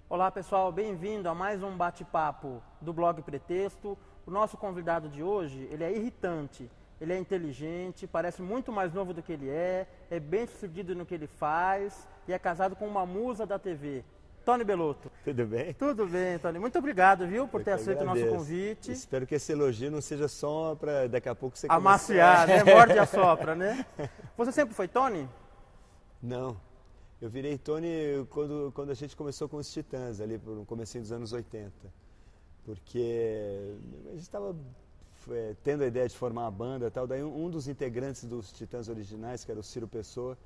Olá pessoal, bem-vindo a mais um bate-papo do blog Pretexto. O nosso convidado de hoje, ele é irritante, ele é inteligente, parece muito mais novo do que ele é bem sucedido no que ele faz e é casado com uma musa da TV, Tony Bellotto. Tudo bem? Tudo bem, Tony. Muito obrigado, viu, por ter aceito o nosso convite. Espero que esse elogio não seja só para daqui a pouco você amaciar, né? Morde e assopra, né? Você sempre foi Tony? Não. Eu virei Tony quando a gente começou com os Titãs, ali no comecinho dos anos 80. Porque a gente estava tendo a ideia de formar uma banda e tal, daí um dos integrantes dos Titãs originais, que era o Ciro Pessoa,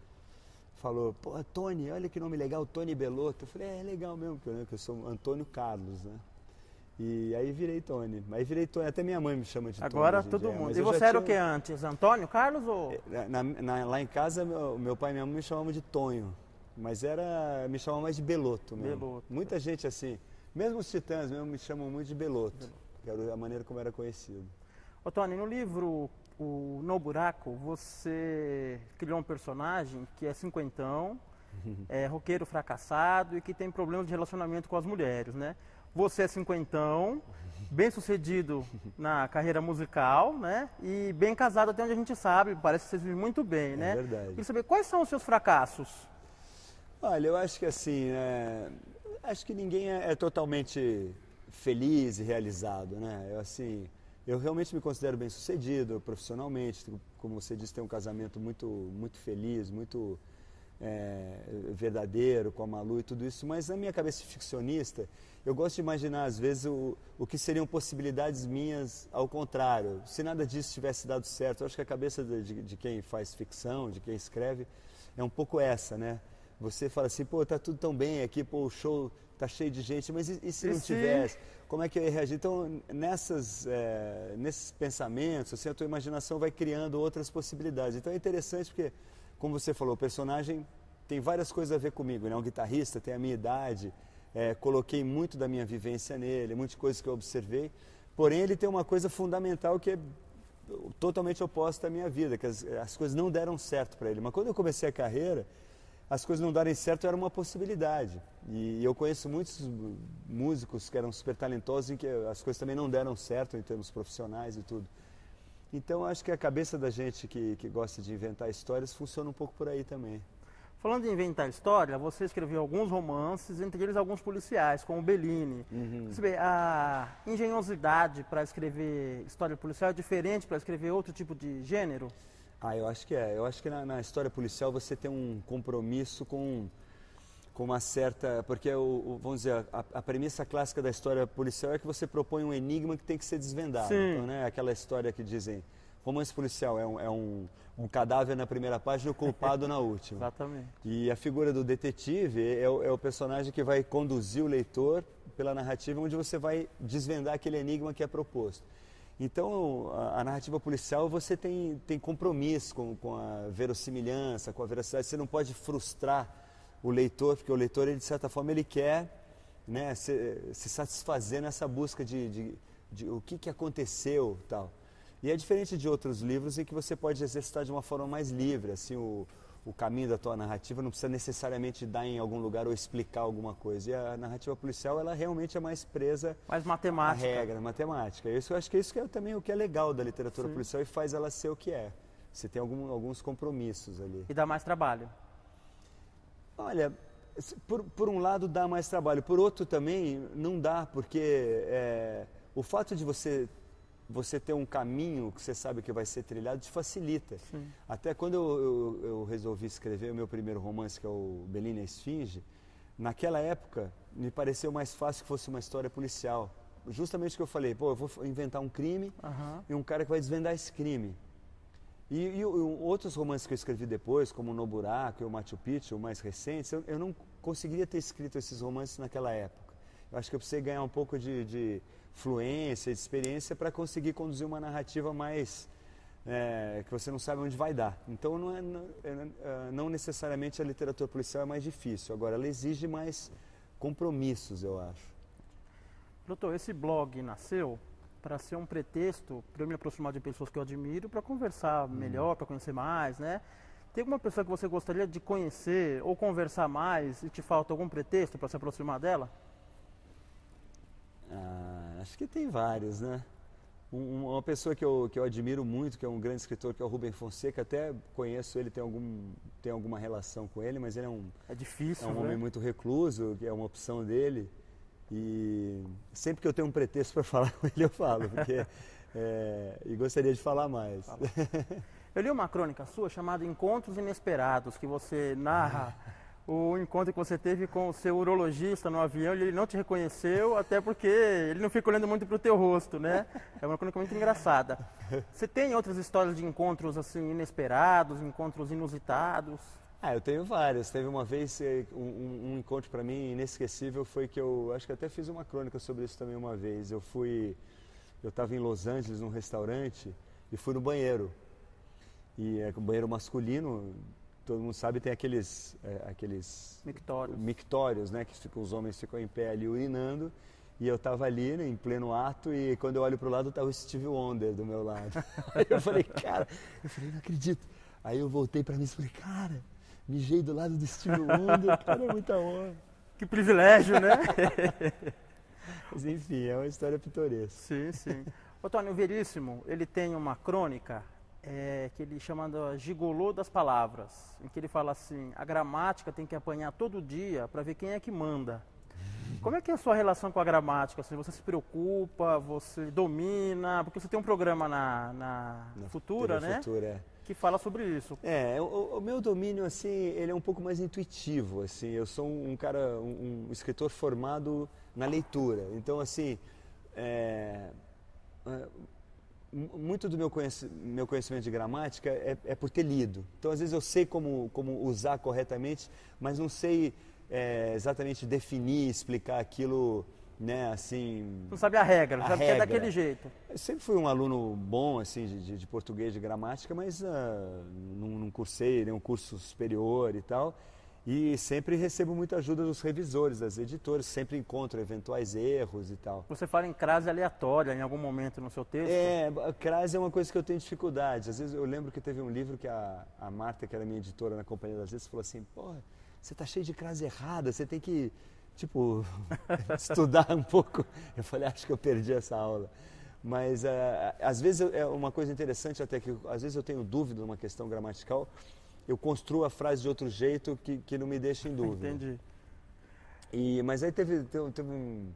falou, pô, Tony, olha que nome legal, Tony Bellotto. Eu falei, é legal mesmo, porque eu sou Antônio Carlos, né? E aí virei Tony. Aí virei Tony, até minha mãe me chama de Tony. Agora todo mundo. E você era o que antes? Antônio Carlos ou? Lá em casa, meu pai e minha mãe me chamavam de Tonho. Mas me chamavam mais de Bellotto mesmo. Bellotto. Muita gente assim, mesmo os Titãs mesmo me chamam muito de Bellotto. Que era a maneira como era conhecido. Ô Tony, no livro No Buraco, você criou um personagem que é cinquentão, é roqueiro fracassado e que tem problemas de relacionamento com as mulheres, né? Você é cinquentão, bem sucedido na carreira musical, né? E bem casado até onde a gente sabe, parece que vocês vivem muito bem, né? É verdade. Queria saber, quais são os seus fracassos? Olha, eu acho que assim, acho que ninguém é totalmente feliz e realizado, né? Eu realmente me considero bem sucedido profissionalmente, como você disse, tenho um casamento muito feliz, muito verdadeiro com a Malu e tudo isso, mas na minha cabeça ficcionista, eu gosto de imaginar às vezes o que seriam possibilidades minhas ao contrário, se nada disso tivesse dado certo. Eu acho que a cabeça de quem faz ficção, de quem escreve, é um pouco essa, né? Você fala assim, pô, tá tudo tão bem aqui, pô, o show tá cheio de gente, mas e se não tivesse? Como é que eu ia reagir? Então, nesses pensamentos, assim, a tua imaginação vai criando outras possibilidades. Então é interessante porque, como você falou, o personagem tem várias coisas a ver comigo, né? Um guitarrista, tem a minha idade, coloquei muito da minha vivência nele, muitas coisas que eu observei, porém ele tem uma coisa fundamental que é totalmente oposta à minha vida, que as coisas não deram certo para ele. Mas quando eu comecei a carreira, as coisas não darem certo era uma possibilidade. E eu conheço muitos músicos que eram super talentosos em que as coisas também não deram certo em termos profissionais e tudo. Então acho que a cabeça da gente que gosta de inventar histórias funciona um pouco por aí também. Falando em inventar história, você escreveu alguns romances, entre eles alguns policiais, como Bellini. A engenhosidade para escrever história policial é diferente para escrever outro tipo de gênero? Eu acho que é. Eu acho que na história policial você tem um compromisso com uma certa... Porque, vamos dizer, a premissa clássica da história policial é que você propõe um enigma que tem que ser desvendado. Sim. Então, né, aquela história que dizem, romance policial é um cadáver na primeira página e o culpado na última. Exatamente. E a figura do detetive é o personagem que vai conduzir o leitor pela narrativa onde você vai desvendar aquele enigma que é proposto. Então, a narrativa policial, você tem compromisso com a verossimilhança, com a veracidade. Você não pode frustrar o leitor, porque o leitor, ele, de certa forma, ele quer, né, se satisfazer nessa busca de o que aconteceu e tal. E é diferente de outros livros em que você pode exercitar de uma forma mais livre, assim, o caminho da tua narrativa não precisa necessariamente dar em algum lugar ou explicar alguma coisa. E a narrativa policial, ela realmente é mais presa mais matemática. à regra, matemática. Eu acho que isso que é também o que é legal da literatura Sim. policial e faz ela ser o que é. Você tem alguns compromissos ali. E dá mais trabalho? Olha, por um lado dá mais trabalho, por outro também não dá, porque o fato de você ter um caminho que você sabe que vai ser trilhado te facilita. Sim. Até quando eu resolvi escrever o meu primeiro romance, que é o Bellini e a Esfinge, naquela época me pareceu mais fácil que fosse uma história policial. Justamente o que eu falei, pô, eu vou inventar um crime e um cara que vai desvendar esse crime. E outros romances que eu escrevi depois, como No Buraco e o Machu Picchu, mais recentes, eu não conseguiria ter escrito esses romances naquela época. Eu acho que eu precisei ganhar um pouco de fluência, de experiência para conseguir conduzir uma narrativa mais que você não sabe onde vai dar. Então não necessariamente a literatura policial é mais difícil, agora ela exige mais compromissos, eu acho. Doutor, esse blog nasceu para ser um pretexto para eu me aproximar de pessoas que eu admiro, para conversar melhor, para conhecer mais, né? Tem alguma pessoa que você gostaria de conhecer ou conversar mais e te falta algum pretexto para se aproximar dela? Acho que tem vários, né? Uma pessoa que eu admiro muito, que é um grande escritor, que é o Rubem Fonseca, até conheço ele, tem alguma relação com ele, mas ele é difícil, é um homem muito recluso, que é uma opção dele. E sempre que eu tenho um pretexto para falar com ele, eu falo, porque e gostaria de falar mais. Eu li uma crônica sua chamada Encontros Inesperados, que você narra o encontro que você teve com o seu urologista no avião, e ele não te reconheceu, até porque ele não fica olhando muito para o teu rosto, né? É uma crônica muito engraçada. Você tem outras histórias de encontros assim inesperados, encontros inusitados? Eu tenho várias. Teve uma vez um encontro para mim inesquecível, foi que eu acho que até fiz uma crônica sobre isso também uma vez. Eu estava em Los Angeles num restaurante e fui no banheiro. E é um banheiro masculino, todo mundo sabe, tem aqueles mictórios, né, que os homens ficam em pé ali urinando. E eu estava ali, né, em pleno ato, e quando eu olho para o lado estava o Stevie Wonder do meu lado. Aí eu falei, não acredito. Aí eu voltei para mim e falei, cara, mijei do lado do Stevie Wonder, cara, é muita honra. Que privilégio, né? Mas enfim, é uma história pitoresca. Sim, sim. O Tony, o Veríssimo, ele tem uma crônica que ele chama de Gigolô das Palavras, em que ele fala assim, a gramática tem que apanhar todo dia para ver quem é que manda. Como é que é a sua relação com a gramática? Assim, você se preocupa, você domina, porque você tem um programa na Futura, né? Futura, que fala sobre isso. O meu domínio, assim, ele é um pouco mais intuitivo, assim, eu sou um escritor formado na leitura, então, assim, muito do meu conhecimento de gramática é por ter lido. Então, às vezes eu sei como usar corretamente, mas não sei exatamente definir, explicar aquilo, né, assim... Não sabe a regra, não sabe que é daquele jeito. Eu sempre fui um aluno bom, assim, de português, de gramática, mas não cursei nenhum curso superior e tal. E sempre recebo muita ajuda dos revisores, das editoras, sempre encontro eventuais erros e tal. Você fala em crase aleatória em algum momento no seu texto? Crase é uma coisa que eu tenho dificuldade. Às vezes eu lembro que teve um livro que a Marta, que era minha editora na Companhia das Letras, falou assim, pô, você tá cheio de crase errada, você tem que, tipo, estudar um pouco. Eu falei, acho que eu perdi essa aula. Mas às vezes é uma coisa interessante até que, às vezes eu tenho dúvida numa questão gramatical, eu construo a frase de outro jeito que não me deixa em dúvida. Entendi. Mas aí teve um...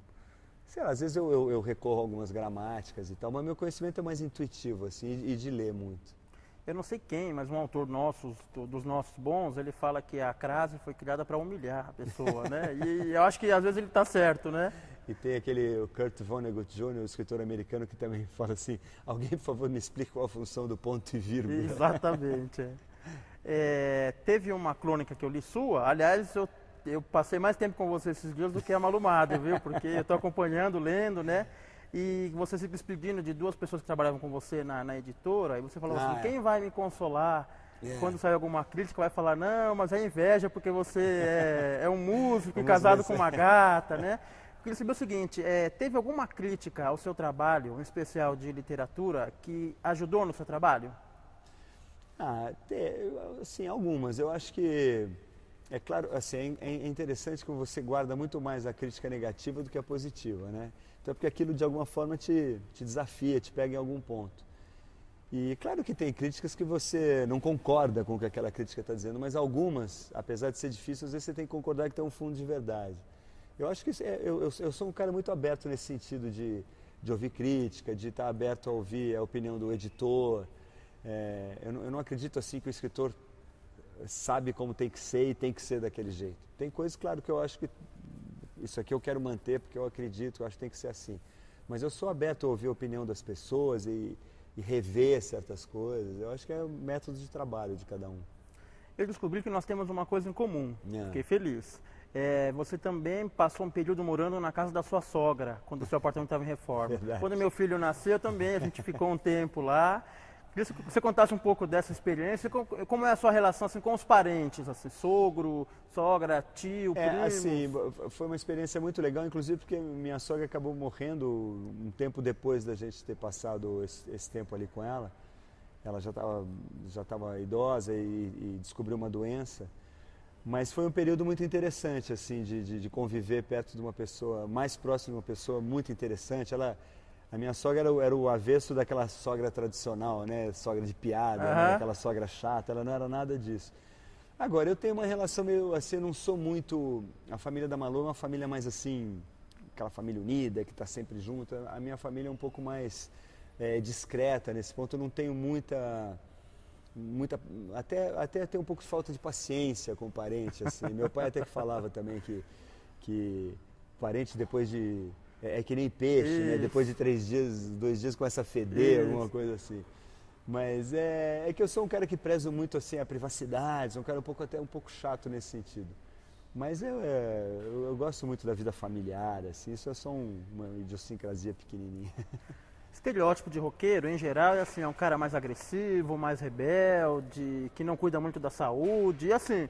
Sei lá, às vezes eu recorro a algumas gramáticas e tal, mas meu conhecimento é mais intuitivo, assim, e de ler muito. Eu não sei quem, mas um autor dos nossos bons, ele fala que a crase foi criada para humilhar a pessoa, né? E eu acho que às vezes ele está certo, né? E tem o Kurt Vonnegut Jr., o escritor americano, que também fala assim, alguém, por favor, me explique qual a função do ponto e vírgula. Exatamente, teve uma crônica que eu li sua, aliás, eu passei mais tempo com você esses dias do que a Malumada, viu? Porque eu estou acompanhando, lendo, né? E você se despedindo de duas pessoas que trabalhavam com você na editora, e você falou assim, quem vai me consolar quando sair alguma crítica vai falar, não, mas é inveja porque você é um músico casado com uma gata, né? Eu queria saber o seguinte, teve alguma crítica ao seu trabalho, em especial de literatura, que ajudou no seu trabalho? Sim, algumas. Eu acho que, é claro, assim, é interessante que você guarda muito mais a crítica negativa do que a positiva, né? Então, porque aquilo de alguma forma te desafia, te pega em algum ponto. E claro que tem críticas que você não concorda com o que aquela crítica está dizendo, mas algumas, apesar de ser difícil, às vezes você tem que concordar que tem um fundo de verdade. Eu acho que eu sou um cara muito aberto nesse sentido de ouvir crítica, de estar aberto a ouvir a opinião do editor. Eu não acredito assim que o escritor sabe como tem que ser e tem que ser daquele jeito. Tem coisas, claro, que eu acho que isso aqui eu quero manter porque eu acredito, eu acho que tem que ser assim. Mas eu sou aberto a ouvir a opinião das pessoas e rever certas coisas. Eu acho que é o método de trabalho de cada um. Eu descobri que nós temos uma coisa em comum. Fiquei feliz. Você também passou um período morando na casa da sua sogra, quando o seu apartamento estava em reforma. Verdade. Quando meu filho nasceu também, a gente ficou um tempo lá. Queria que você contasse um pouco dessa experiência, como é a sua relação assim, com os parentes, assim, sogro, sogra, tio, primo? Assim, foi uma experiência muito legal, inclusive porque minha sogra acabou morrendo um tempo depois da gente ter passado esse tempo ali com ela. Ela já estava idosa e descobriu uma doença. Mas foi um período muito interessante, assim, de conviver perto de uma pessoa, mais próximo de uma pessoa muito interessante. A minha sogra era o avesso daquela sogra tradicional, né? Sogra de piada, né? Aquela sogra chata, ela não era nada disso. Agora, eu tenho uma relação meio assim, eu não sou muito... A família da Malu é uma família mais assim, aquela família unida, que está sempre junta. A minha família é um pouco mais discreta nesse ponto, eu não tenho até tem um pouco de falta de paciência com o parente, assim. Meu pai até que falava também que parente depois de... É que nem peixe, né? Depois de 2 dias começa a feder, alguma coisa assim. Mas é que eu sou um cara que prezo muito assim a privacidade, sou um cara até um pouco chato nesse sentido. Mas eu gosto muito da vida familiar, assim, isso é só uma idiosincrasia pequenininha. Estereótipo de roqueiro, em geral, é assim, é um cara mais agressivo, mais rebelde, que não cuida muito da saúde, e assim,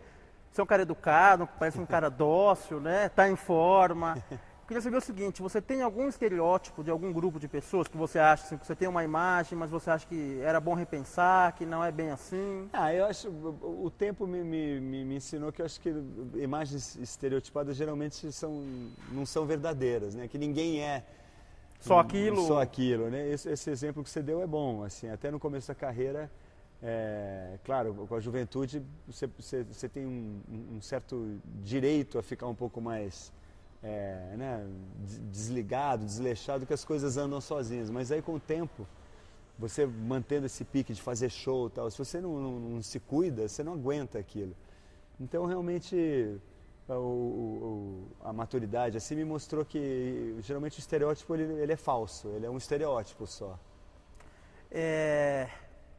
você é um cara educado, parece um cara dócil, né? Tá em forma. Queria saber o seguinte, você tem algum estereótipo de algum grupo de pessoas que você acha, assim, que você tem uma imagem, mas você acha que era bom repensar, que não é bem assim? Eu acho, o tempo me ensinou que eu acho que imagens estereotipadas geralmente não são verdadeiras, né? Que ninguém é só aquilo. Só aquilo, né? Esse exemplo que você deu é bom, assim, até no começo da carreira, claro, com a juventude você tem um certo direito a ficar um pouco mais... né, desligado, desleixado, que as coisas andam sozinhas. Mas aí com o tempo, você mantendo esse pique de fazer show e tal, se você não se cuida, você não aguenta aquilo. Então realmente a maturidade assim me mostrou que geralmente o estereótipo ele é falso, ele é um estereótipo só.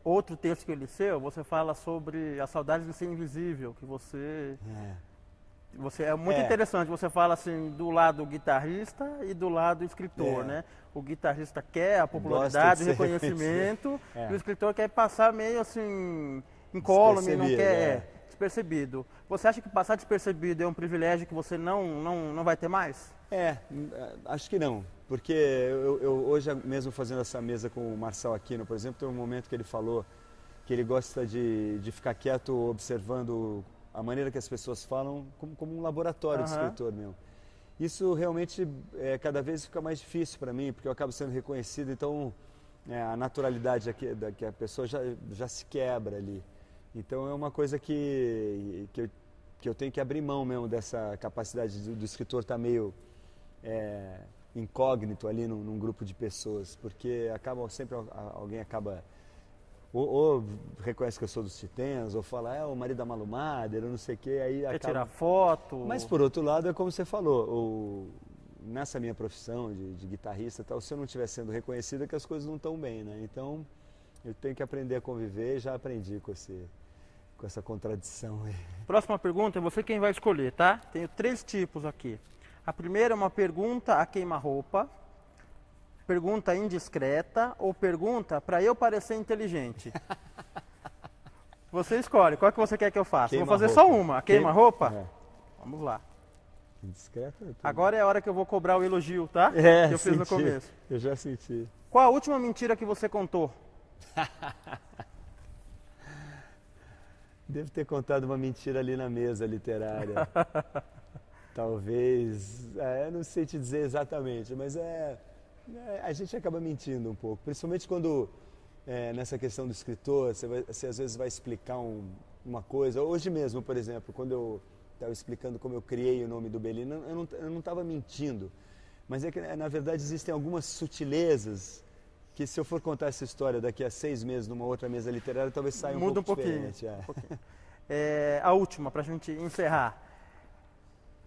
Outro texto que eu li seu, você fala sobre a saudade de ser invisível, que você... É muito interessante, você fala assim do lado guitarrista e do lado escritor, né? O guitarrista quer a popularidade, o reconhecimento, e o escritor quer passar meio assim, incólume, não quer despercebido. Você acha que passar despercebido é um privilégio que você não vai ter mais? Acho que não, porque eu hoje mesmo fazendo essa mesa com o Marçal Aquino, por exemplo, tem um momento que ele falou que ele gosta de ficar quieto observando a maneira que as pessoas falam como um laboratório de escritor mesmo. Isso realmente cada vez fica mais difícil para mim, porque eu acabo sendo reconhecido, então a naturalidade que a pessoa já se quebra ali. Então é uma coisa que eu tenho que abrir mão mesmo dessa capacidade do escritor estar meio incógnito ali num grupo de pessoas, porque alguém acaba... Ou reconhece que eu sou dos Titãs, ou fala, o marido da Malu Mader, ou não sei o quê, aí quer tirar foto. Mas por outro lado, é como você falou, nessa minha profissão de guitarrista e tal, se eu não estiver sendo reconhecido é que as coisas não estão bem, né? Então, eu tenho que aprender a conviver e já aprendi com essa contradição aí. Próxima pergunta é você quem vai escolher, tá? Tenho 3 tipos aqui. A primeira é uma pergunta a queima-roupa, pergunta indiscreta ou pergunta para eu parecer inteligente. Você escolhe, qual que você quer que eu faça? Vou fazer só uma, queima-roupa? Vamos lá. Indiscreta? Agora é a hora que eu vou cobrar o elogio, tá? Que eu fiz no começo. Eu já senti. Qual a última mentira que você contou? Devo ter contado uma mentira ali na mesa literária. Talvez, eu não sei te dizer exatamente, mas a gente acaba mentindo um pouco, principalmente quando nessa questão do escritor, você às vezes vai explicar uma coisa. Hoje mesmo, por exemplo, quando eu estava explicando como eu criei o nome do Bellini, eu não estava mentindo, mas é que na verdade existem algumas sutilezas que se eu for contar essa história daqui a 6 meses numa outra mesa literária, talvez saia um pouco diferente. Um pouquinho. A última, para a gente encerrar.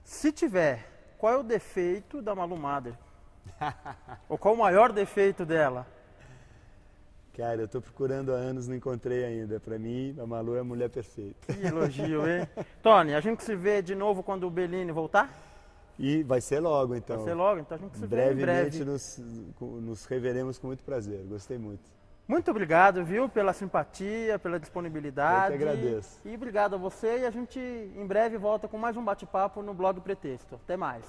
Se tiver, qual é o defeito da Malu Mader? Ou qual o maior defeito dela? Cara, eu estou procurando há anos, não encontrei ainda. Para mim, a Malu é a mulher perfeita. Que elogio, hein? Tony, a gente se vê de novo quando o Bellini voltar? E vai ser logo, então. Vai ser logo, então a gente se vê em breve. Brevemente nos reveremos com muito prazer. Gostei muito. Muito obrigado, viu, pela simpatia, pela disponibilidade. Eu que agradeço. E obrigado a você, e a gente em breve volta com mais um bate-papo no Blog Pretexto. Até mais.